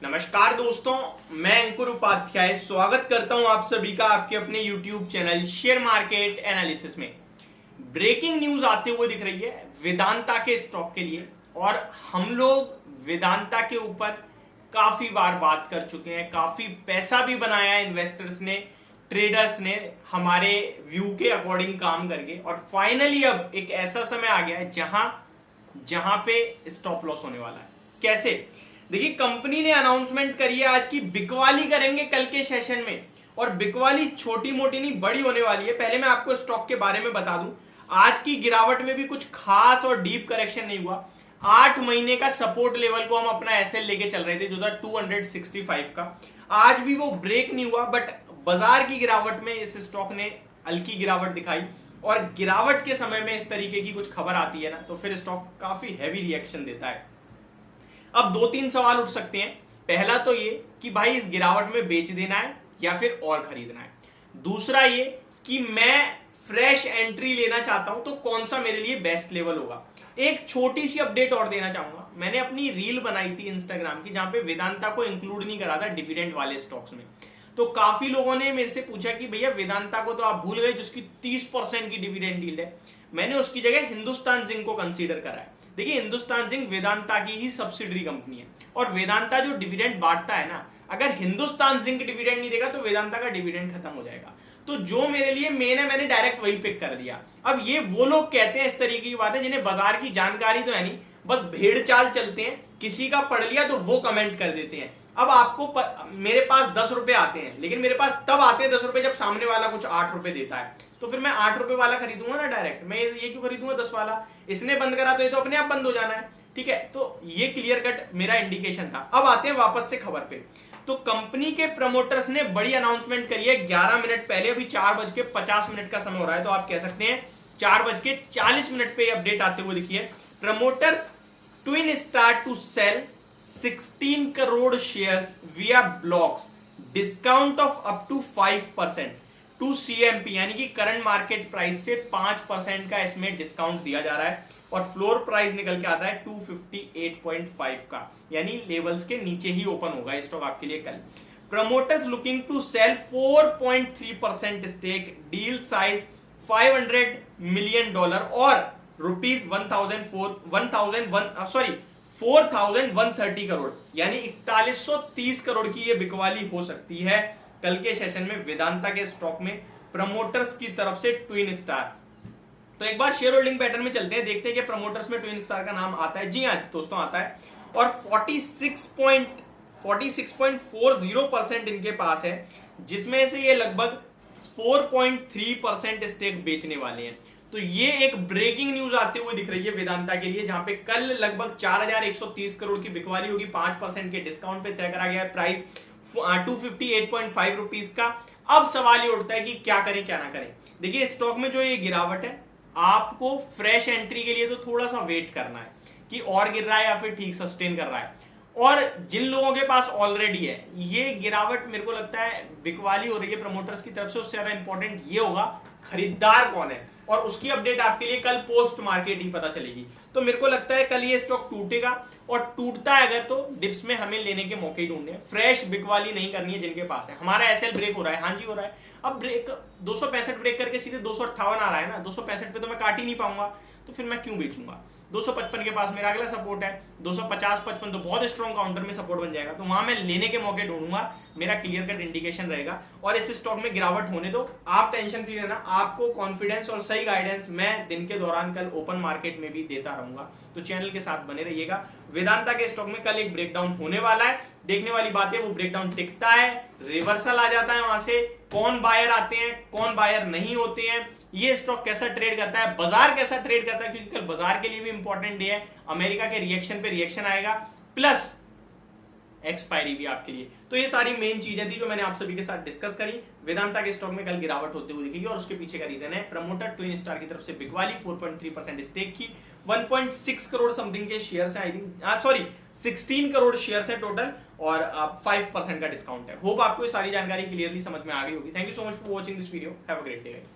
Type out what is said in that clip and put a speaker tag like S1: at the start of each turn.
S1: नमस्कार दोस्तों, मैं अंकुर उपाध्याय स्वागत करता हूं आप सभी का आपके अपने YouTube channel share market analysis में। ब्रेकिंग न्यूज आते हुए दिख रही है वेदांता के स्टॉक के लिए, और हम लोग वेदांता के ऊपर काफी बार बात कर चुके हैं, काफी पैसा भी बनाया है इन्वेस्टर्स ने, ट्रेडर्स ने हमारे व्यू के अकॉर्डिंग काम करके, और फाइनली अब एक ऐसा समय आ गया है जहां पे स्टॉप लॉस होने वाला है। कैसे? देखिए, कंपनी ने अनाउंसमेंट करी है आज की बिकवाली करेंगे कल के सेशन में, और बिकवाली छोटी मोटी नहीं बड़ी होने वाली है। पहले मैं आपको स्टॉक के बारे में बता दूं, आज की गिरावट में भी कुछ खास और डीप करेक्शन नहीं हुआ। 8 महीने का सपोर्ट लेवल को हम अपना एसएल लेके चल रहे थे जो था 265 का, आज भी वो ब्रेक नहीं हुआ, बट बाजार की गिरावट में इस स्टॉक ने हल्की गिरावट दिखाई, और गिरावट के समय में इस तरीके की कुछ खबर आती है ना, तो फिर स्टॉक काफी हैवी रिएक्शन देता है। अब 2-3 सवाल उठ सकते हैं। पहला तो ये कि भाई इस गिरावट में बेच देना है या फिर और खरीदना है। दूसरा ये कि मैं फ्रेश एंट्री लेना चाहता हूं तो कौन सा मेरे लिए बेस्ट लेवल होगा। एक छोटी सी अपडेट और देना चाहूंगा, मैंने अपनी रील बनाई थी इंस्टाग्राम की जहां पे वेदांता को इंक्लूड नहीं करा था डिविडेंड वाले स्टॉक्स में। तो काफी लोगों ने मेरे से पूछा कि भैया वेदांता को तो आप भूल गए जिसकी 30% की डिविडेंड यील्ड है। मैंने उसकी जगह हिंदुस्तान जिंक को कंसीडर करा है। देखिए, हिंदुस्तान जिंक वेदांता की ही सब्सिडरी कंपनी है, और वेदांता जो डिविडेंड बांटता है ना, अगर हिंदुस्तान जिंक डिविडेंड नहीं देगा तो वेदांता का डिविडेंड खत्म हो जाएगा। तो जो मेरे लिए मेन है मैंने डायरेक्ट वही पिक कर दिया। अब ये वो लोग कहते हैं इस तरीके की बातें जिन्हें बाजार की जानकारी तो है नहीं, बस भेड़ चाल चलते हैं, किसी का पढ़ लिया तो वो कमेंट कर देते हैं। अब आपको मेरे पास 10 रुपए आते हैं, लेकिन मेरे पास तब आते हैं 10 रुपए जब सामने वाला कुछ 8 रुपए देता है, तो फिर मैं 8 रुपए वाला खरीदूंगा ना डायरेक्ट। मैं ये क्यों खरीदूंगा 10 वाला? इसने बंद करा तो ये तो अपने आप बंद हो जाना है। ठीक है, तो ये क्लियर कट मेरा इंडिकेशन था। अब आते हैं वापस से खबर पे। तो कंपनी के प्रमोटर्स ने बड़ी अनाउंसमेंट करी है 11 मिनट पहले, अभी 4:50 का समय हो रहा है, तो आप कह सकते हैं 4:40 पे अपडेट आते हुए दिखी है। Promoters twin star to sell 16 crore shares via blocks, discount of up to 5% to CMP, यानी कि करंट मार्केट प्राइस से 5% का इसमें डिस्काउंट दिया जा रहा है, और फ्लोर प्राइस निकल के आता है 258.5 का, यानी लेवल्स के नीचे ही ओपन होगा स्टॉक आपके लिए कल। Promoters looking to sell 4.3% stake, deal size $500 million और रुपीज 4,130 करोड़, यानी 4130 करोड़ की ये बिकवाली हो सकती है कल के सेशन में वेदांता के स्टॉक में प्रमोटर्स की तरफ से ट्विन स्टार। तो एक बार शेयर होल्डिंग पैटर्न में चलते हैं, देखते हैं कि प्रमोटर्स में ट्विन स्टार का नाम आता है। जी हाँ दोस्तों, आता है, और 46.40% इनके पास है, जिसमें से ये लगभग 4.3% स्टेक बेचने वाले हैं। तो ये एक ब्रेकिंग न्यूज आते हुए दिख रही है वेदांता के लिए, जहां पे कल लगभग 4130 करोड़ की बिकवाली होगी, 5% के डिस्काउंट पे तय करा गया है प्राइस 258.5 रुपीज का। अब सवाल ये उठता है कि क्या करें क्या ना करें। देखिए, स्टॉक में जो ये गिरावट है, आपको फ्रेश एंट्री के लिए तो थोड़ा सा वेट करना है कि और गिर रहा है या फिर ठीक सस्टेन कर रहा है। और जिन लोगों के पास ऑलरेडी है, ये गिरावट मेरे को लगता है बिकवाली हो रही है प्रमोटर्स की तरफ से, उससे ज्यादा इंपॉर्टेंट ये होगा खरीदार कौन है, और उसकी अपडेट आपके लिए कल पोस्ट मार्केट ही पता चलेगी। तो मेरे को लगता है कल ये स्टॉक टूटेगा, और टूटता है अगर तो डिप्स में हमें लेने के मौके ही ढूंढने हैं। फ्रेश बिकवाली नहीं करनी है जिनके पास है। हमारा एसएल ब्रेक हो रहा है, हाँ जी हो रहा है। अब ब्रेक 265 ब्रेक करके सीधे 258 आ रहा है ना, 265 पे तो मैं काट ही नहीं पाऊंगा, तो फिर मैं क्यों बेचूंगा। 255 के पास मेरा अगला सपोर्ट है, 250-55 तो बहुत स्ट्रॉन्ग काउंटर में सपोर्ट बन जाएगा, तो वहां मैं लेने के मौके ढूंढूंगा, मेरा क्लियर कट इंडिकेशन रहेगा। और इस स्टॉक में गिरावट होने दो, आप टेंशन फ्री रहना, आपको कॉन्फिडेंस और सही गाइडेंस मैं दिन के दौरान कल ओपन मार्केट में भी देता रहूंगा, तो चैनल के साथ बने रहिएगा। वेदांता के स्टॉक में कल एक ब्रेकडाउन होने वाला है, देखने वाली बात है वो ब्रेकडाउन टिकता है, रिवर्सल आ जाता है, वहां से कौन बायर आते हैं कौन बायर नहीं होते हैं, ये स्टॉक कैसा ट्रेड करता है, बाजार कैसा ट्रेड करता है, क्योंकि कल बाजार के लिए भी इंपॉर्टेंट डे है। अमेरिका के रिएक्शन पे रिएक्शन आएगा, प्लस एक्सपायरी भी आपके लिए। तो ये सारी मेन चीजें थी जो मैंने आप सभी के साथ डिस्कस करी। वेदांता के स्टॉक में कल गिरावट होते हुए दिखेगी, और उसके पीछे का रीजन है प्रमोटर ट्विन स्टार की तरफ से बिकवाली 4.3% स्टेक की, 1.6 करोड़ समथिंग के शेयर्स हैं, आई थिंक 16 करोड़ शेयर्स है टोटल, और 5% का डिस्काउंट है। होप आपको ये सारी जानकारी क्लियरली समझ में आ गई होगी। Thank you so much for watching this video, have a great day guys.